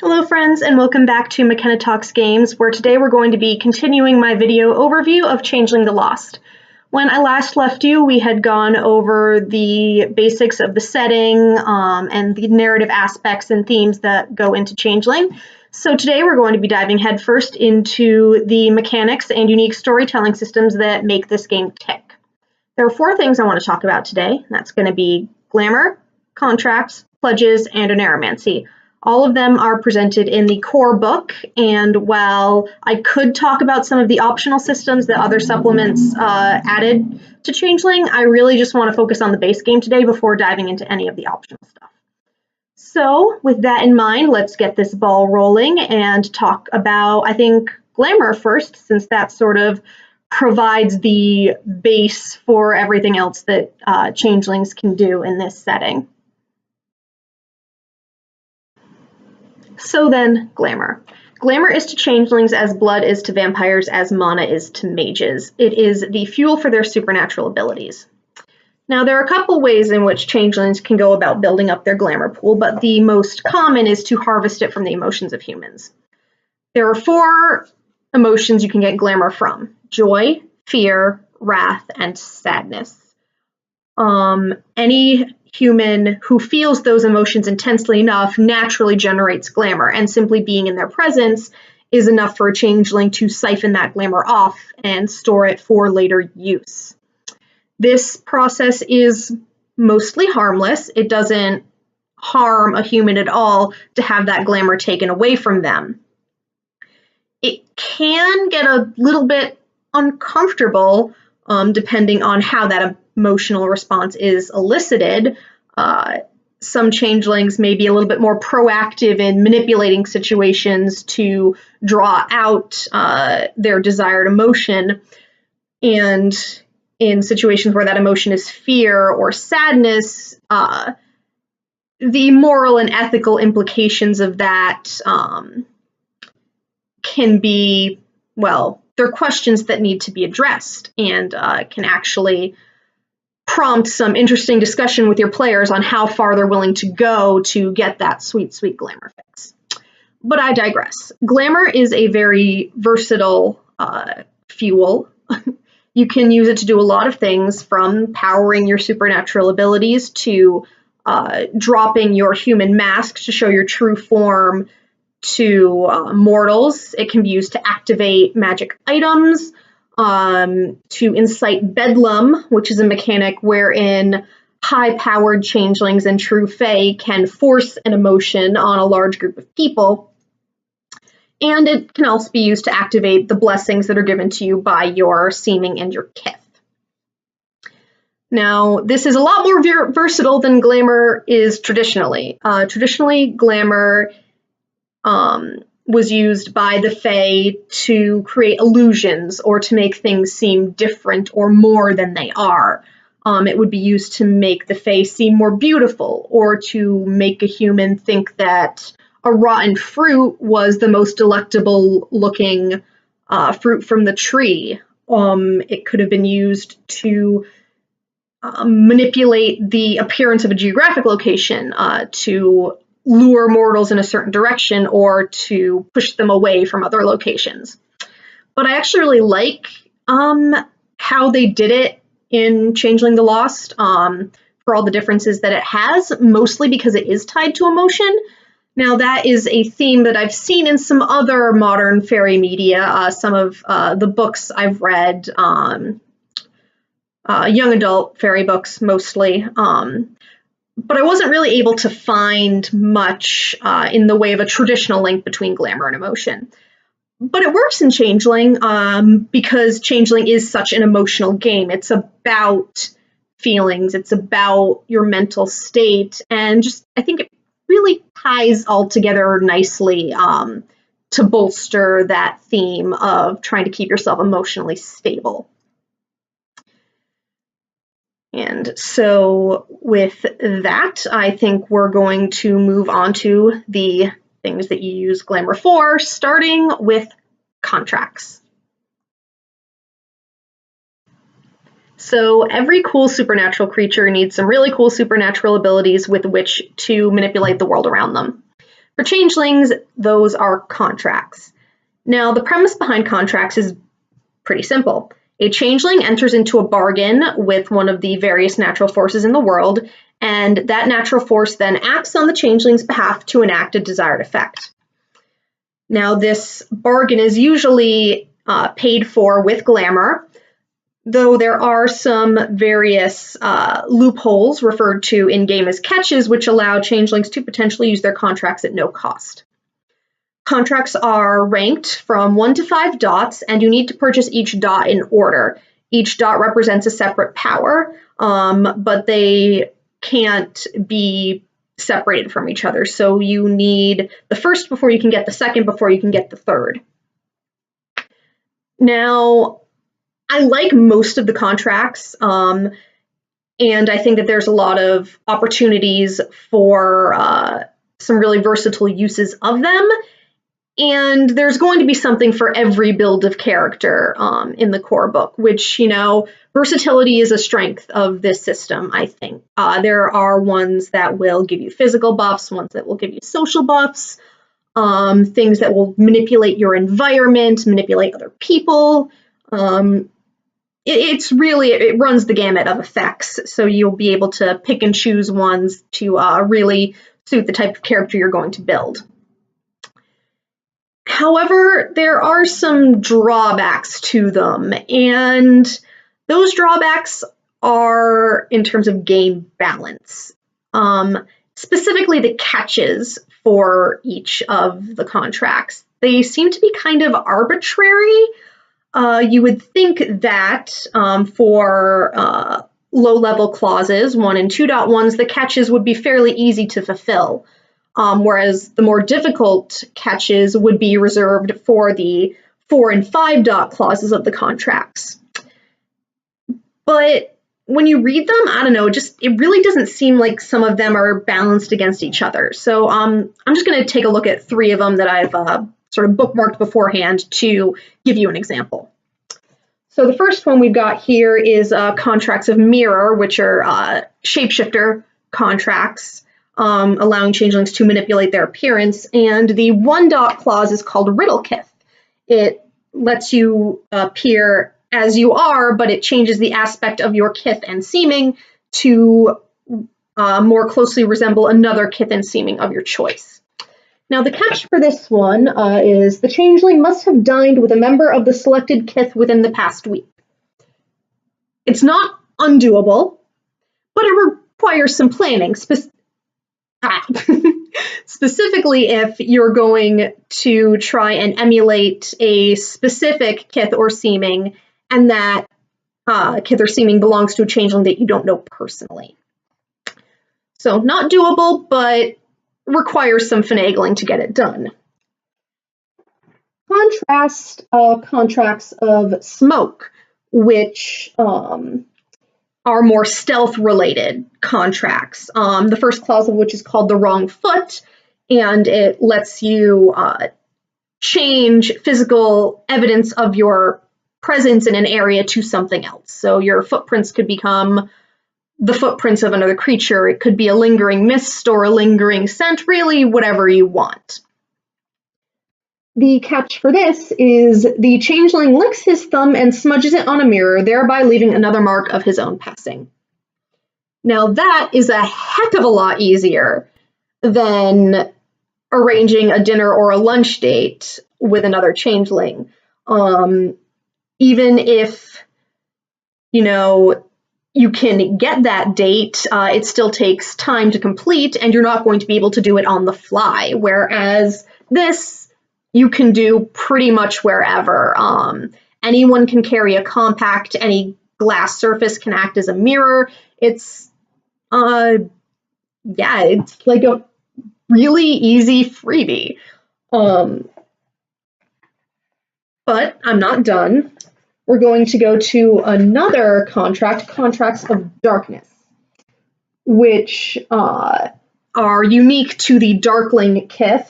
Hello friends, and welcome back to McKenna Talks Games, where today we're going to be continuing my video overview of Changeling the Lost. When I last left you, we had gone over the basics of the setting and the narrative aspects and themes that go into Changeling. So today we're going to be diving headfirst into the mechanics and unique storytelling systems that make this game tick. There are 4 things I want to talk about today. That's going to be glamour, contracts, pledges, and aneromancy. All of them are presented in the core book, and while I could talk about some of the optional systems that other supplements added to Changeling, I really just want to focus on the base game today before diving into any of the optional stuff. So with that in mind, let's get this ball rolling and talk about, I think, Glamour first, since that sort of provides the base for everything else that Changelings can do in this setting. So then, Glamour. Glamour is to Changelings as blood is to vampires, as mana is to mages. It is the fuel for their supernatural abilities. Now, there are a couple ways in which Changelings can go about building up their Glamour pool, but the most common is to harvest it from the emotions of humans. There are 4 emotions you can get Glamour from: joy, fear, wrath, and sadness. Any human who feels those emotions intensely enough naturally generates glamour, and simply being in their presence is enough for a changeling to siphon that glamour off and store it for later use. This process is mostly harmless. It doesn't harm a human at all to have that glamour taken away from them. It can get a little bit uncomfortable depending on how that emotional response is elicited. Some changelings may be a little bit more proactive in manipulating situations to draw out their desired emotion. And in situations where that emotion is fear or sadness, the moral and ethical implications of that can be, well, they're questions that need to be addressed and can actually prompt some interesting discussion with your players on how far they're willing to go to get that sweet, sweet glamour fix. But I digress. Glamour is a very versatile fuel. You can use it to do a lot of things, from powering your supernatural abilities to dropping your human mask to show your true form to mortals. It can be used to activate magic items, to incite bedlam, which is a mechanic wherein high-powered changelings and true fae can force an emotion on a large group of people. And it can also be used to activate the blessings that are given to you by your seeming and your kith. Now, this is a lot more versatile than Glamour is traditionally. Traditionally, Glamour was used by the Fae to create illusions or to make things seem different or more than they are. It would be used to make the Fae seem more beautiful, or to make a human think that a rotten fruit was the most delectable looking fruit from the tree. It could have been used to manipulate the appearance of a geographic location to lure mortals in a certain direction or to push them away from other locations. But I actually really like how they did it in Changeling the Lost, for all the differences that it has, mostly because it is tied to emotion. Now, that is a theme that I've seen in some other modern fairy media, some of the books I've read, young adult fairy books mostly. But I wasn't really able to find much in the way of a traditional link between glamour and emotion. But it works in Changeling because Changeling is such an emotional game. It's about feelings, it's about your mental state, and just I think it really ties all together nicely to bolster that theme of trying to keep yourself emotionally stable. And so with that, I think we're going to move on to the things that you use Glamour for, starting with contracts. So every cool supernatural creature needs some really cool supernatural abilities with which to manipulate the world around them. For changelings, those are contracts. Now, the premise behind contracts is pretty simple. A changeling enters into a bargain with one of the various natural forces in the world, and that natural force then acts on the changeling's behalf to enact a desired effect. Now, this bargain is usually paid for with glamour, though there are some various loopholes referred to in-game as catches, which allow changelings to potentially use their contracts at no cost. Contracts are ranked from 1 to 5 dots, and you need to purchase each dot in order. Each dot represents a separate power, but they can't be separated from each other. So you need the first before you can get the second, before you can get the third. Now, I like most of the contracts, and I think that there's a lot of opportunities for some really versatile uses of them. And there's going to be something for every build of character in the core book, which, you know, versatility is a strength of this system, I think. There are ones that will give you physical buffs, ones that will give you social buffs, things that will manipulate your environment, manipulate other people. It runs the gamut of effects, so you'll be able to pick and choose ones to really suit the type of character you're going to build. However, there are some drawbacks to them, and those drawbacks are in terms of game balance. Specifically the catches for each of the contracts. They seem to be kind of arbitrary. You would think that for low-level clauses, 1 and 2.1s, the catches would be fairly easy to fulfill. Whereas the more difficult catches would be reserved for the 4 and 5 dot clauses of the contracts. But when you read them, I don't know, it really doesn't seem like some of them are balanced against each other. So I'm just going to take a look at 3 of them that I've sort of bookmarked beforehand to give you an example. So the first one we've got here is contracts of mirror, which are shapeshifter contracts. Allowing changelings to manipulate their appearance, and the 1 dot clause is called Riddle Kith. It lets you appear as you are, but it changes the aspect of your kith and seeming to more closely resemble another kith and seeming of your choice. Now, the catch for this one is the changeling must have dined with a member of the selected kith within the past week. It's not undoable, but it requires some planning. Specifically if you're going to try and emulate a specific kith or seeming, and that kith or seeming belongs to a changeling that you don't know personally. So not doable, but requires some finagling to get it done. Contrast contracts of smoke, which are more stealth-related contracts. The first clause of which is called the wrong foot, and it lets you change physical evidence of your presence in an area to something else. So your footprints could become the footprints of another creature. It could be a lingering mist or a lingering scent, really whatever you want. The catch for this is the changeling licks his thumb and smudges it on a mirror, thereby leaving another mark of his own passing. Now that is a heck of a lot easier than arranging a dinner or a lunch date with another changeling. Even if, you know, you can get that date, it still takes time to complete, and you're not going to be able to do it on the fly, whereas this you can do pretty much wherever. Anyone can carry a compact, any glass surface can act as a mirror. It's like a really easy freebie. But I'm not done. We're going to go to another contract, contracts of darkness, which are unique to the Darkling Kith.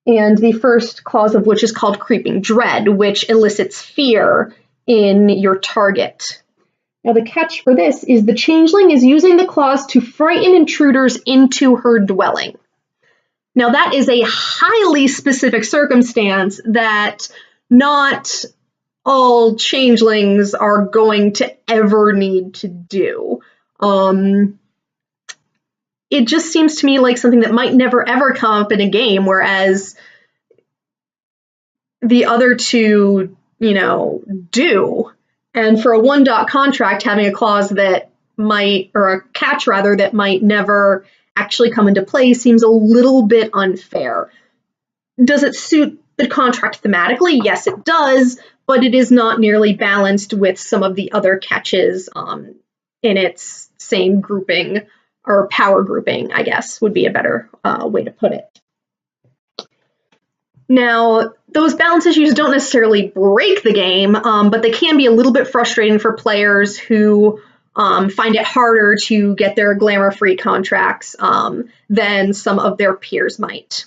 And the first clause of which is called Creeping Dread, which elicits fear in your target. Now the catch for this is the changeling is using the clause to frighten intruders into her dwelling. Now, that is a highly specific circumstance that not all changelings are going to ever need to do. It just seems to me like something that might never ever come up in a game, whereas the other two, do. And for a 1-dot contract, having a clause that might, or a catch rather, that might never actually come into play seems a little bit unfair. Does it suit the contract thematically? Yes, it does, but it is not nearly balanced with some of the other catches in its same grouping, or power grouping, I guess, would be a better way to put it. Now, those balance issues don't necessarily break the game, but they can be a little bit frustrating for players who find it harder to get their glamour-free contracts than some of their peers might.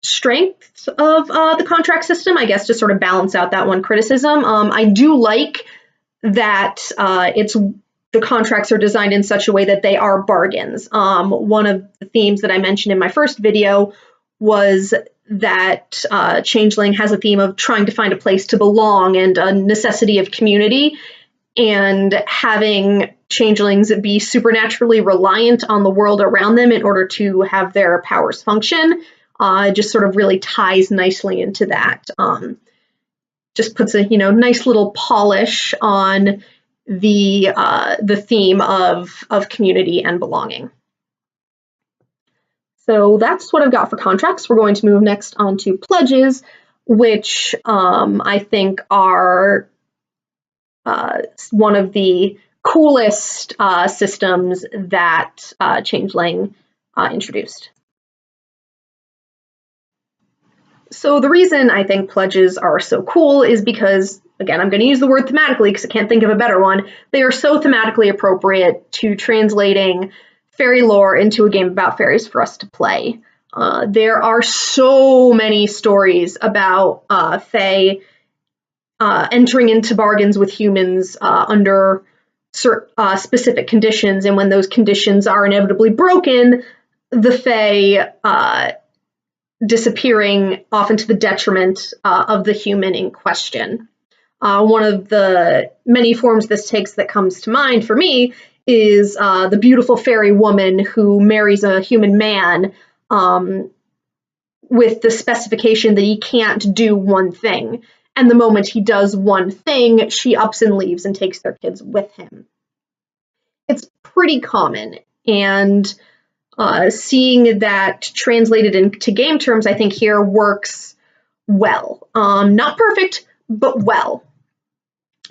Strengths of the contract system, I guess, to sort of balance out that one criticism. I do like that the contracts are designed in such a way that they are bargains. One of the themes that I mentioned in my first video was that Changeling has a theme of trying to find a place to belong and a necessity of community, and having changelings be supernaturally reliant on the world around them in order to have their powers function just sort of really ties nicely into that. Just puts a nice little polish on the theme of community and belonging. So that's what I've got for contracts. We're going to move next on to pledges, which I think are one of the coolest systems that Changeling introduced. So the reason I think pledges are so cool is because, again, I'm going to use the word thematically because I can't think of a better one. They are so thematically appropriate to translating fairy lore into a game about fairies for us to play. There are so many stories about fae entering into bargains with humans under specific conditions, and when those conditions are inevitably broken, the fae disappearing, often to the detriment of the human in question. One of the many forms this takes that comes to mind for me is the beautiful fairy woman who marries a human man with the specification that he can't do one thing. And the moment he does one thing, she ups and leaves and takes their kids with him. It's pretty common, and seeing that translated into game terms, I think here works well. Not perfect, but well.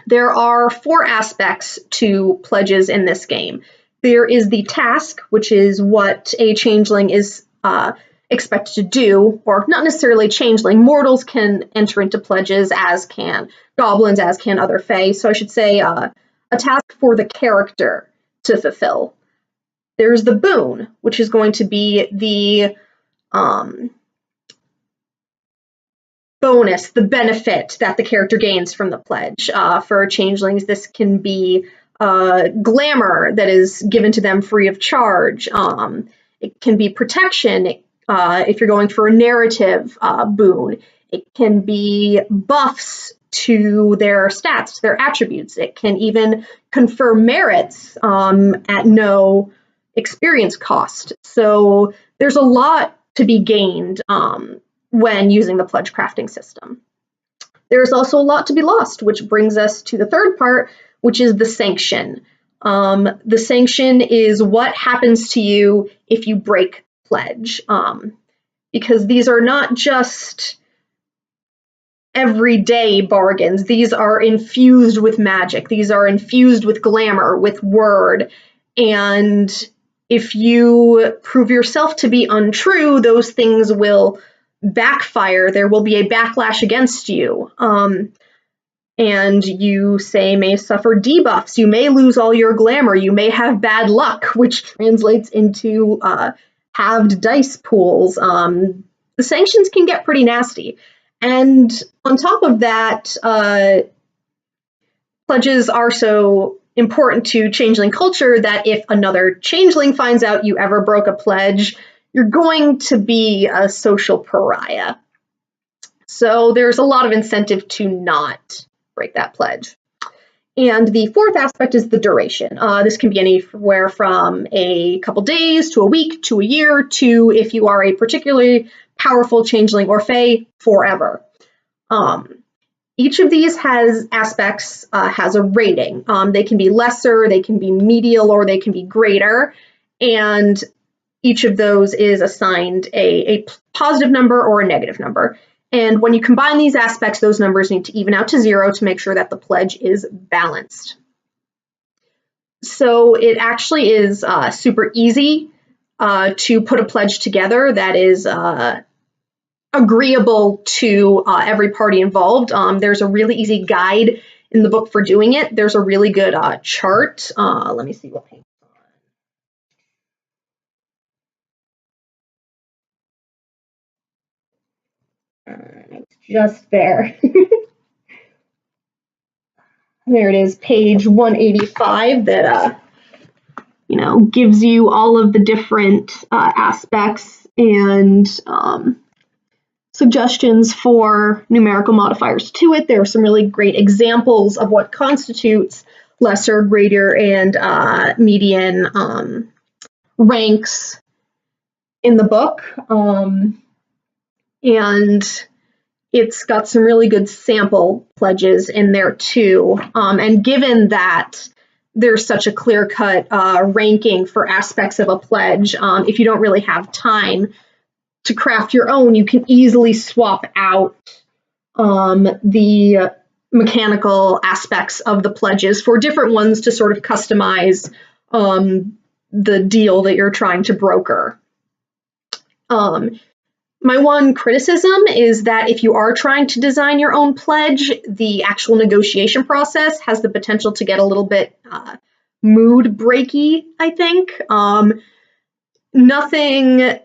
There are 4 aspects to pledges in this game. There is the task, which is what a changeling is expected to do, or not necessarily changeling. Mortals can enter into pledges, as can goblins, as can other fae. So I should say a task for the character to fulfill. There's the boon, which is going to be the bonus, the benefit that the character gains from the pledge. For changelings, this can be glamour that is given to them free of charge. It can be protection if you're going for a narrative boon. It can be buffs to their stats, their attributes. It can even confer merits at no experience cost. So there's a lot to be gained when using the pledge crafting system. There's also a lot to be lost, which brings us to the third part, which is the sanction. The sanction is what happens to you if you break pledge, because these are not just everyday bargains. These are infused with magic. These are infused with glamour, with word, and if you prove yourself to be untrue, those things will backfire. There will be a backlash against you. And you, say, may suffer debuffs. You may lose all your glamour. You may have bad luck, which translates into halved dice pools. The sanctions can get pretty nasty. And on top of that, pledges are so important to changeling culture that if another changeling finds out you ever broke a pledge, you're going to be a social pariah. So there's a lot of incentive to not break that pledge. And the fourth aspect is the duration. This can be anywhere from a couple days to a week to a year to, if you are a particularly powerful changeling or fae, forever. Each of these has aspects, has a rating. They can be lesser, they can be medial, or they can be greater. And each of those is assigned a positive number or a negative number. And when you combine these aspects, those numbers need to even out to 0 to make sure that the pledge is balanced. So it actually is super easy to put a pledge together that is agreeable to every party involved. There's a really easy guide in the book for doing it. There's a really good chart. Let me see what page. It's just there. There it is, page 185, that gives you all of the different aspects and suggestions for numerical modifiers to it. There are some really great examples of what constitutes lesser, greater, and median ranks in the book. And it's got some really good sample pledges in there too. And given that there's such a clear-cut ranking for aspects of a pledge, if you don't really have time to craft your own, you can easily swap out the mechanical aspects of the pledges for different ones to sort of customize the deal that you're trying to broker. My one criticism is that if you are trying to design your own pledge, the actual negotiation process has the potential to get a little bit mood breaky, I think. Nothing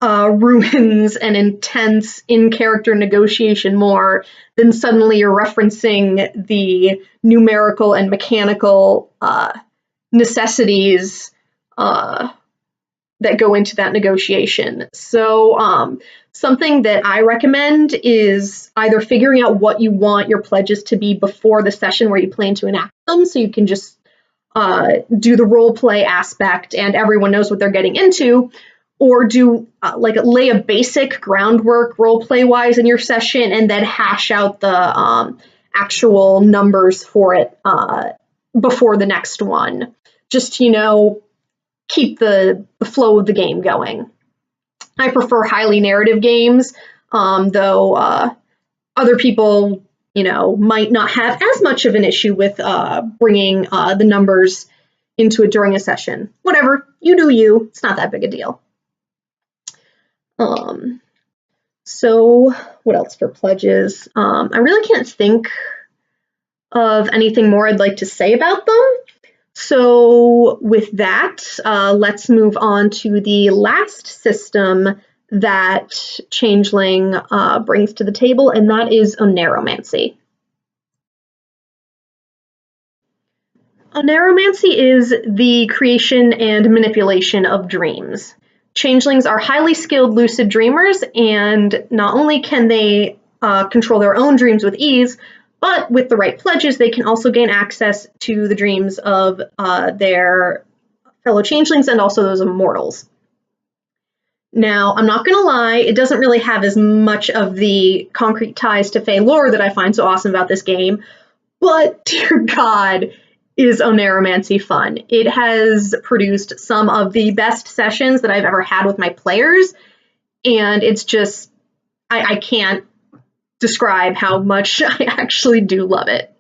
ruins an intense in-character negotiation more than suddenly you're referencing the numerical and mechanical necessities that go into that negotiation. So something that I recommend is either figuring out what you want your pledges to be before the session where you plan to enact them, so you can just do the role play aspect and everyone knows what they're getting into, or do lay a basic groundwork role play wise in your session and then hash out the actual numbers for it before the next one. Just, keep the flow of the game going. I prefer highly narrative games, though other people, might not have as much of an issue with bringing the numbers into it during a session. Whatever, you do you. It's not that big a deal. So what else for pledges? I really can't think of anything more I'd like to say about them. So with that, let's move on to the last system that Changeling brings to the table, and that is oneromancy. Oneromancy is the creation and manipulation of dreams. Changelings are highly skilled lucid dreamers, and not only can they control their own dreams with ease, but with the right pledges, they can also gain access to the dreams of their fellow changelings and also those of mortals. Now, I'm not going to lie, it doesn't really have as much of the concrete ties to Fae lore that I find so awesome about this game, but dear God, is oneromancy fun. It has produced some of the best sessions that I've ever had with my players, and it's just, I can't describe how much I actually do love it.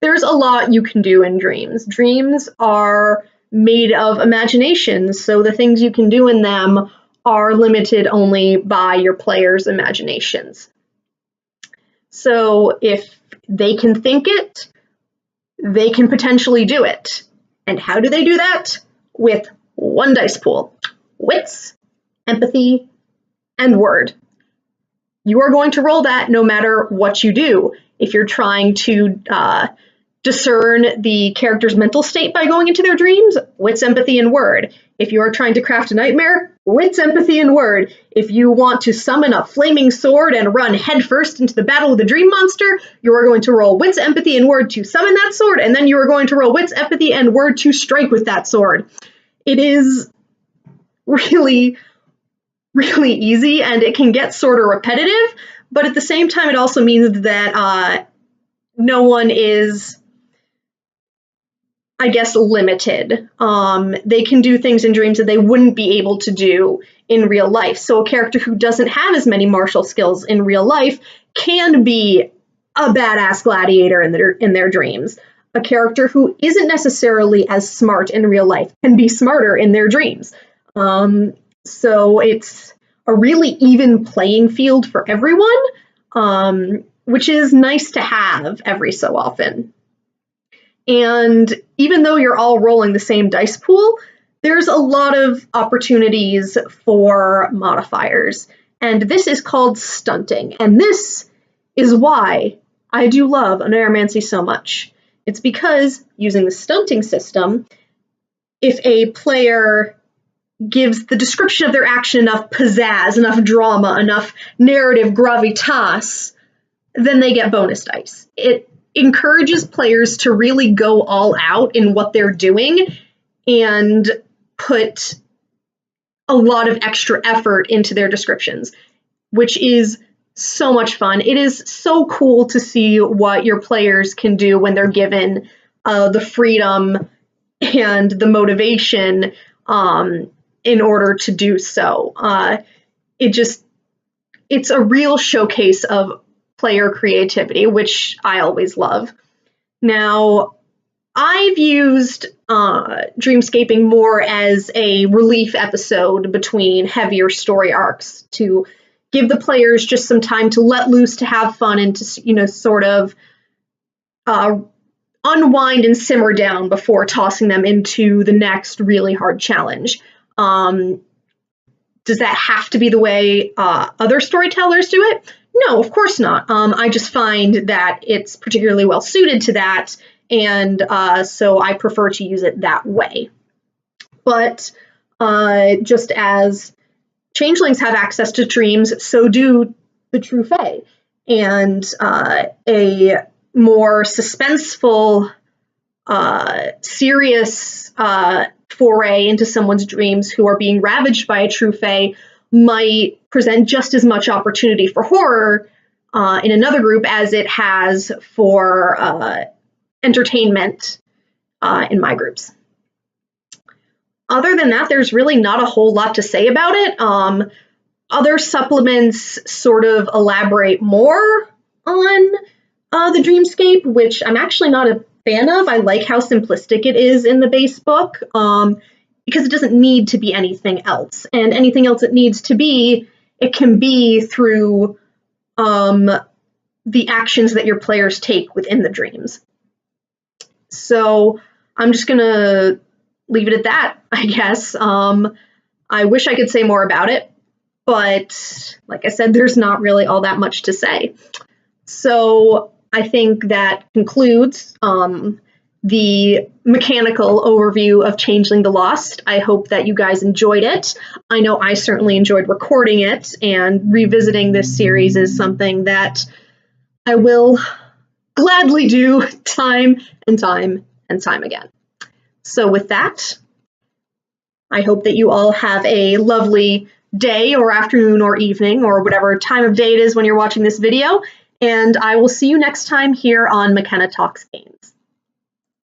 There's a lot you can do in dreams. Dreams are made of imaginations, so the things you can do in them are limited only by your players' imaginations. So if they can think it, they can potentially do it. And how do they do that? With one dice pool: wits, empathy, and word. You are going to roll that no matter what you do. If you're trying to discern the character's mental state by going into their dreams, wits, empathy, and word. If you are trying to craft a nightmare, wits, empathy, and word. If you want to summon a flaming sword and run headfirst into the battle with a dream monster, you are going to roll wits, empathy, and word to summon that sword, and then you are going to roll wits, empathy, and word to strike with that sword. It is really, really easy, and it can get sort of repetitive, but at the same time, it also means that no one is, I guess, limited. They can do things in dreams that they wouldn't be able to do in real life. So a character who doesn't have as many martial skills in real life can be a badass gladiator in their dreams. A character who isn't necessarily as smart in real life can be smarter in their dreams. So it's a really even playing field for everyone, which is nice to have every so often. And even though you're all rolling the same dice pool, there's a lot of opportunities for modifiers. And this is called stunting. And this is why I do love Neuromancy so much. It's because using the stunting system, if a player gives the description of their action enough pizzazz, enough drama, enough narrative gravitas, then they get bonus dice. It encourages players to really go all out in what they're doing and put a lot of extra effort into their descriptions, which is so much fun. It is so cool to see what your players can do when they're given the freedom and the motivation in order to do so. It's a real showcase of player creativity, which I always love. Now, I've used dreamscaping more as a relief episode between heavier story arcs to give the players just some time to let loose, to have fun, and to, sort of unwind and simmer down before tossing them into the next really hard challenge. Does that have to be the way other storytellers do it? No, of course not. I just find that it's particularly well suited to that, and so I prefer to use it that way. But just as changelings have access to dreams, so do the true fae. And a more suspenseful, serious foray into someone's dreams who are being ravaged by a true fae might present just as much opportunity for horror in another group as it has for entertainment in my groups. Other than that, there's really not a whole lot to say about it. Other supplements sort of elaborate more on the dreamscape, which I'm actually not a fan of. I like how simplistic it is in the base book, because it doesn't need to be anything else. And anything else it needs to be, it can be through the actions that your players take within the dreams. So I'm just going to leave it at that, I guess. I wish I could say more about it, but like I said, there's not really all that much to say. So I think that concludes the mechanical overview of Changeling the Lost. I hope that you guys enjoyed it. I know I certainly enjoyed recording it, and revisiting this series is something that I will gladly do time and time and time again. So with that, I hope that you all have a lovely day or afternoon or evening or whatever time of day it is when you're watching this video, and I will see you next time here on McKenna Talks Games.